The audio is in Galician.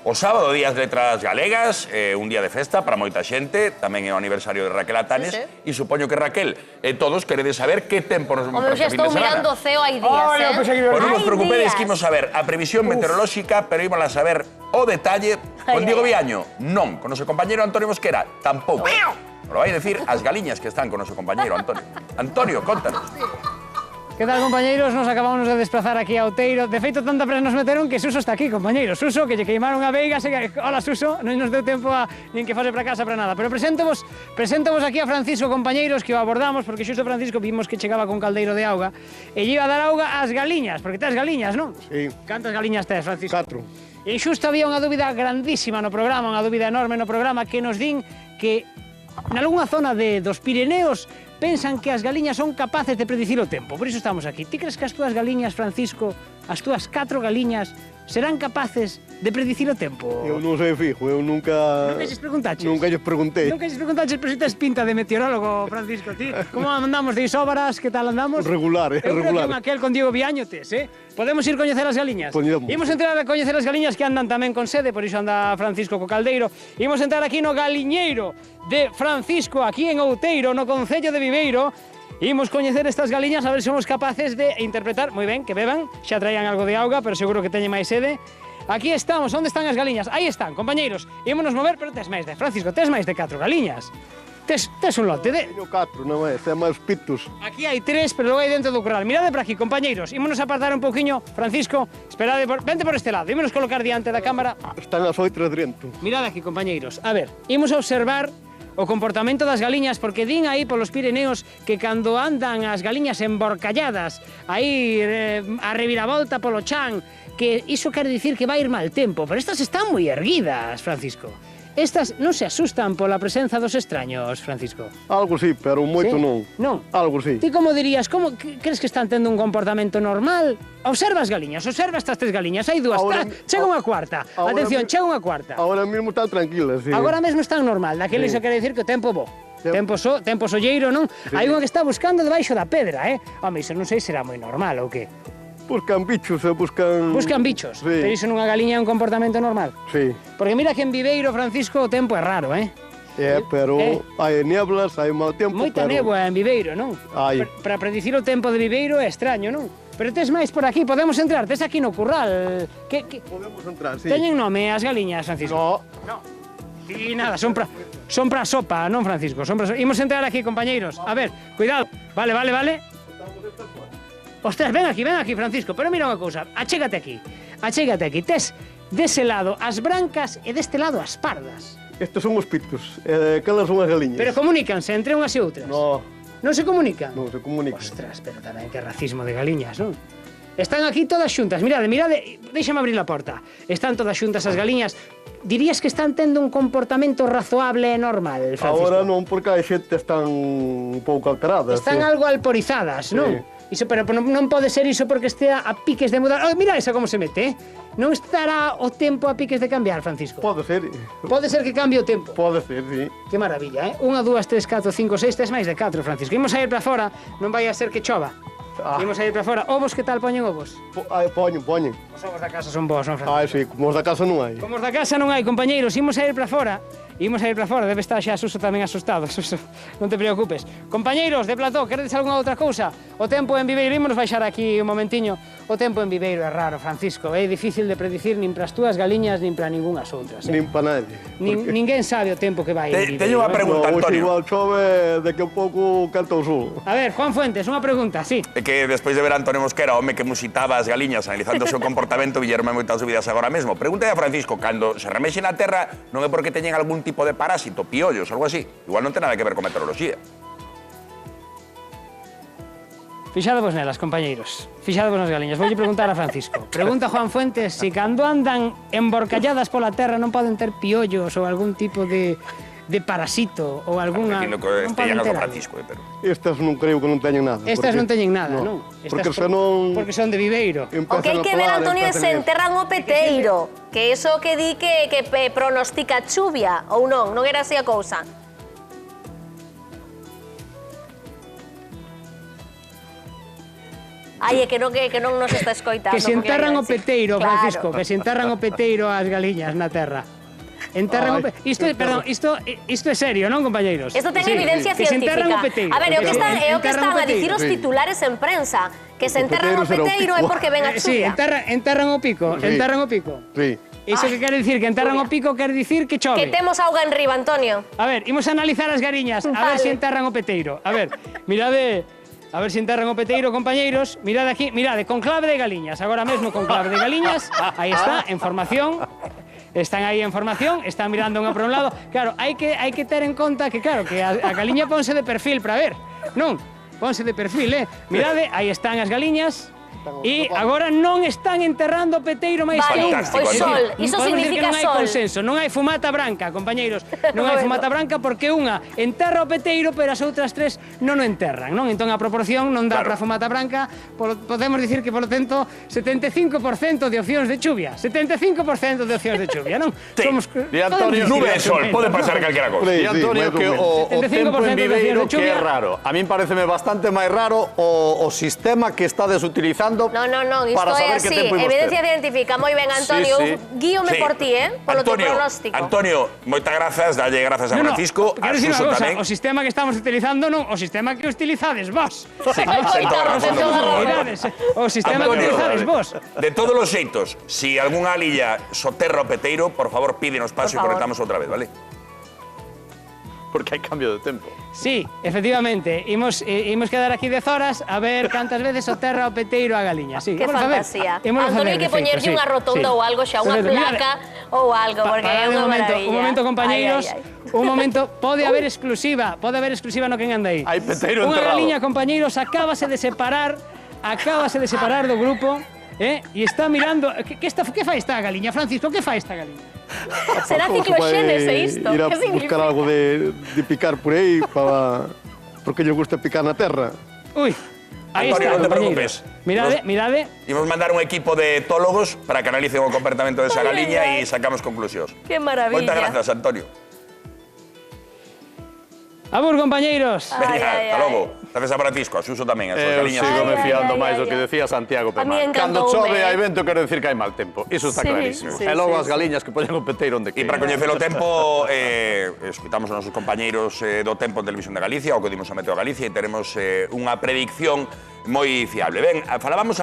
O sábado, Día das Letras Galegas, un día de festa para moita xente, tamén é o aniversario de Raquel Atanes, e supoño que Raquel e todos queredes saber que tempo nos vamos para este fin de semana. Eu xa estou mirando o ceo hai días, Pois non vos preocupedes que imos saber a previsión meteorolóxica, pero ímola a saber o detalle con Diego Viaño. Non, con noso compañeiro Antonio Mosquera, tampouco. Lo vai decir as galiñas que están con noso compañeiro Antonio. Antonio, contanos. Que tal, compañeiros? Nos acabamos de desplazar aquí a Outeiro. De feito, tanta presa nos meteron que Suso está aquí, compañeiros. Suso, que lle queimaron a veiga. Hola, Suso. Non nos deu tempo a nin que fase para casa para nada. Pero preséntevos aquí a Francisco, compañeiros, que o abordamos, porque xusto Francisco vimos que chegaba con caldeiro de auga e lle iba a dar auga ás galiñas, porque tes galiñas, non? Sí. Cantas galiñas tes, Francisco? 4. E xusto había unha dúbida grandísima no programa, unha dúbida enorme no programa, que nos din que nalgúna zona dos Pirineos pensan que as galiñas son capaces de predicir o tempo. Por iso estamos aquí. Ti crees que as túas galiñas, Francisco, as túas 4 galiñas, serán capaces de predicir o tempo? Eu non sei fijo, eu nunca... Nunca lles preguntaches? Nunca lles preguntei. Nunca lles preguntaches, pero si tes pinta de meteorólogo, Francisco, ti. Como andamos de isóbaras? Que tal andamos? Regular, Eu creo regular. que aquel con Diego Viaño tes, Podemos ir coñecer as galiñas? Podemos. Imos entrar a coñecer as galiñas que andan tamén con sede, por iso anda Francisco co caldeiro. Imos entrar aquí no galiñeiro de Francisco, aquí en Outeiro, no concello de Viveiro. Imos coñecer estas galiñas, a ver se somos capaces de interpretar. Moi ben, que beban, xa traían algo de auga, pero seguro que teñen máis sede. Aquí estamos, onde están as galiñas? Aí están, compañeiros. Ímonos mover, pero tes máis de... Francisco, tes máis de 4 galiñas. Tes un lote de... Teño 4, non é? Ten máis pitos. Aquí hai 3, pero logo hai dentro do corral. Mirade por aquí, compañeiros. Ímonos apartar un pouquiño. Francisco, esperade, vente por este lado. Ímonos colocar diante da cámara. Están as 8 dentro. Mirade aquí, compañeiros. A ver, imos a observar o comportamento das galiñas, porque din aí polos Pirineos que cando andan as galiñas emborcalladas, aí a reviravolta polo chan, que iso quere dicir que vai ir mal tempo, pero estas están moi erguidas, Francisco. Estas non se asustan pola presenza dos extraños, Francisco. Algo sí, pero moito non. Non? Algo sí. Ti como dirías, crees que están tendo un comportamento normal? Observa as galiñas, observa estas 3 galiñas, hai 2, chega unha cuarta. Atención, chega unha cuarta. Agora mesmo están tranquilas, sí. Agora mesmo están normal, daquele iso quere dicir que o tempo bo. Tempo solleiro, non? Hai unha que está buscando debaixo da pedra, Home, iso non sei se será moi normal ou que. Buscan bichos, buscan... Buscan bichos, sí. Pero iso nunha galiña é un comportamento normal. Sí. Porque mira que en Viveiro, Francisco, o tempo é raro, pero hai nieblas, hai mal tempo, moita néboa en Viveiro, non? Hai. Para predicir o tempo de Viveiro é extraño, non? Pero tes máis por aquí, podemos entrar, tes aquí no curral. Podemos entrar, sí. Teñen nome as galiñas, Francisco? No. E nada, son pra sopa, non, Francisco? Imos entrar aquí, compañeiros. A ver, cuidado. Vale. Ostras, ven aquí, Francisco, pero mira unha cousa, achégate aquí. Tes dese lado as brancas e deste lado as pardas. Estes son os pitos, calas son as galiñas. Pero comunícanse entre unhas e outras? No. Non se comunican? Non se comunican. Ostras, pero tamén que racismo de galiñas, non? Están aquí todas xuntas, mirade, deixame abrir a porta. Están todas xuntas as galiñas. Dirías que están tendo un comportamento razoable e normal, Francisco? Agora non, porque a xente están un pouco alteradas. Están algo alporizadas, non? Iso, pero non pode ser iso porque estea a piques de mudar. Mira esa como se mete, Non estará o tempo a piques de cambiar, Francisco? Pode ser. Pode ser que cambie o tempo? Pode ser, sí. Que maravilla, 1, 2, 3, 4, 5, 6, tes máis de 4, Francisco. Imos a ir para fora, non vai a ser que chova. Imos a ir para fora. Ovos, que tal poñen ovos? Poñen. Os ovos da casa son bons, non, Francisco? Sí, como os da casa non hai. Como os da casa non hai, compañeiros. Imos a ir para fora. Debe estar xa Suso tamén asustado, Suso. Non te preocupes. Compañeiros de plató, queredes algunha outra cousa? O tempo en Viveiro, imos baixar aquí un momentiño. O tempo en Viveiro é raro, Francisco. É difícil de predicir nin para as túas galiñas nin para ningunhas outras. Nin para nadie. Ninguén sabe o tempo que vai en Viveiro. Teño unha pregunta, Antonio. Igual chove de que un pouco canta o sol. A ver, Juan Fuentes, unha pregunta, sí. É que despois de ver a Antonio Mosquera, home que musitaba as galiñas analizando o seu comportamento, villerme moitas dúbidas agora mesmo. Pregúntale a Francisco, cando se remexe na terra, non é porque teñen algún tipo de parásito, piollos, algo así. Igual non ten nada que ver con meteoroloxía. Fixadevos nelas, compañeiros. Fixadevos nas galiñas. Voulle preguntar a Francisco. Pregunta Juan Fuentes se cando andan emborcalladas pola terra non poden ter piollos ou algún tipo de parasito ou alguna... Non poden ter Francisco, pero... Estas non creo que non teñen nada. Estas non teñen nada, non? Porque senón... Porque son de Viveiro. O que hai que ver, Antonio, é se enterran o peteiro. Que iso que di que pronostica chuvia ou non? Non era así a cousa? Ai, é que non nos está escoitando. Que se enterran o peteiro, Claro. Francisco, que se enterran o peteiro ás galiñas na terra. Enterran o peteiro. Isto é serio, non, compañeiros? Isto ten evidencia Que se enterran científica. o peteiro. A ver, é o que están Enterran o a dicir peteiro. os titulares en prensa, que se enterran o peteiro será o peteiro é pico. porque ven a Sí, chuvia. enterran o pico, Sí. enterran o pico. Sí. Iso que quere dicir que enterran o pico quere dicir que chove. Que temos auga en riba, Antonio. A ver, imos a analizar as gariñas, a ver Vale. se enterran o peteiro. A ver, mirade, a ver se enterran o peteiro, compañeiros. Mirade aquí, mirade, con clave de galiñas. Agora mesmo con clave de galiñas. Aí está, en formación. Están aí en formación, están mirando unha por un lado. Claro, hai que ter en conta que, claro, que a galiña ponse de perfil para ver. Non, ponse de perfil, Mirade, aí están as galiñas. E agora non están enterrando o peteiro máis que unha. Fantástico, o sol, Antonio. iso Podemos dicir significa que non hai sol. consenso, non hai fumata branca, compañeiros. Non hai Bueno. fumata branca porque unha enterra o peteiro, pero as outras tres non o enterran, non? Entón a proporción non dá Claro. para fumata branca, podemos dicir que, polo tanto, 75% de opcións de chuvia. 75% de opcións de chuvia, non? Sí. E Antonio, Nube de sol, pode pasar calquera cosa. Sí, E Antonio, máis ou que menos. o tempo 75% en de Viveiro opcións de que é chuvia. raro. A min pareceme bastante máis raro o sistema que estades utilizando Non, isto para é saber así, que tempo imos evidencia ter. científica. Moi ben, Antonio, Sí, sí. guíome por ti, polo teu pronóstico. Antonio, moitas grazas, dalle grazas a No, no, Francisco, a quero dicir unha Suso cosa, tamén. o sistema que estamos utilizando non, o sistema que utilizades vos. Sí, ten toda a razón do mundo. Mirades, o sistema que Antonio, utilizades vos. de todos os xeitos, si algunha alilla soterra o peteiro, por favor, pídenos paso e Por favor. conectamos outra vez, vale? Porque hai cambio de tempo. Sí, efectivamente, imos quedar aquí 10 horas a ver cantas veces soterra o peteiro a galiña. Sí, Que ímolo facer. fantasía. Ímolo Antonio, hai facer, que de feito, poñerlle sí, unha rotonda sí. ou algo xa, unha Perfecto, mirade, placa ou algo, porque é parade unha maravilla. un momento, compañeiros. Ai, ai, ai. Un momento, pode haber exclusiva no quen anda aí. Hai peteiro Unha enterrado. galiña, compañeiros, acábase de separar do grupo, e está mirando. Que fai esta galiña, Francisco? Que fai esta galiña? Será cicloxénese isto? Ir a Que significa? buscar algo de picar por aí porque lle gusta picar na terra. Uy, aí Antonio, está, non te compañeiros. preocupes. Mirade. Imos mandar un equipo de etólogos para que analicen o comportamento desa Ai, galiña ai, ai. e sacamos conclusións. Que maravilla. Moitas grazas, Antonio. Abur, compañeiros. Ai, Veña, ai, hasta ai. logo. Gracias a Francisco, a Suso tamén, as súas Eu galiñas. sigo me Ai, fiando ai, máis ai, do que ai. decía Santiago A mí Pemar. Cando encantoume, chove hai vento, quero decir que hai mal tempo. Iso está Sí, clarísimo. sí, E logo sí, as galiñas que poñen o peteiro onde E para coñecer o tempo, escutamos a nosos compañeiros do Tempo en Televisión de Galicia, o que dimos a Meteo Galicia, e teremos unha predicción moi fiable. Ben, falábamos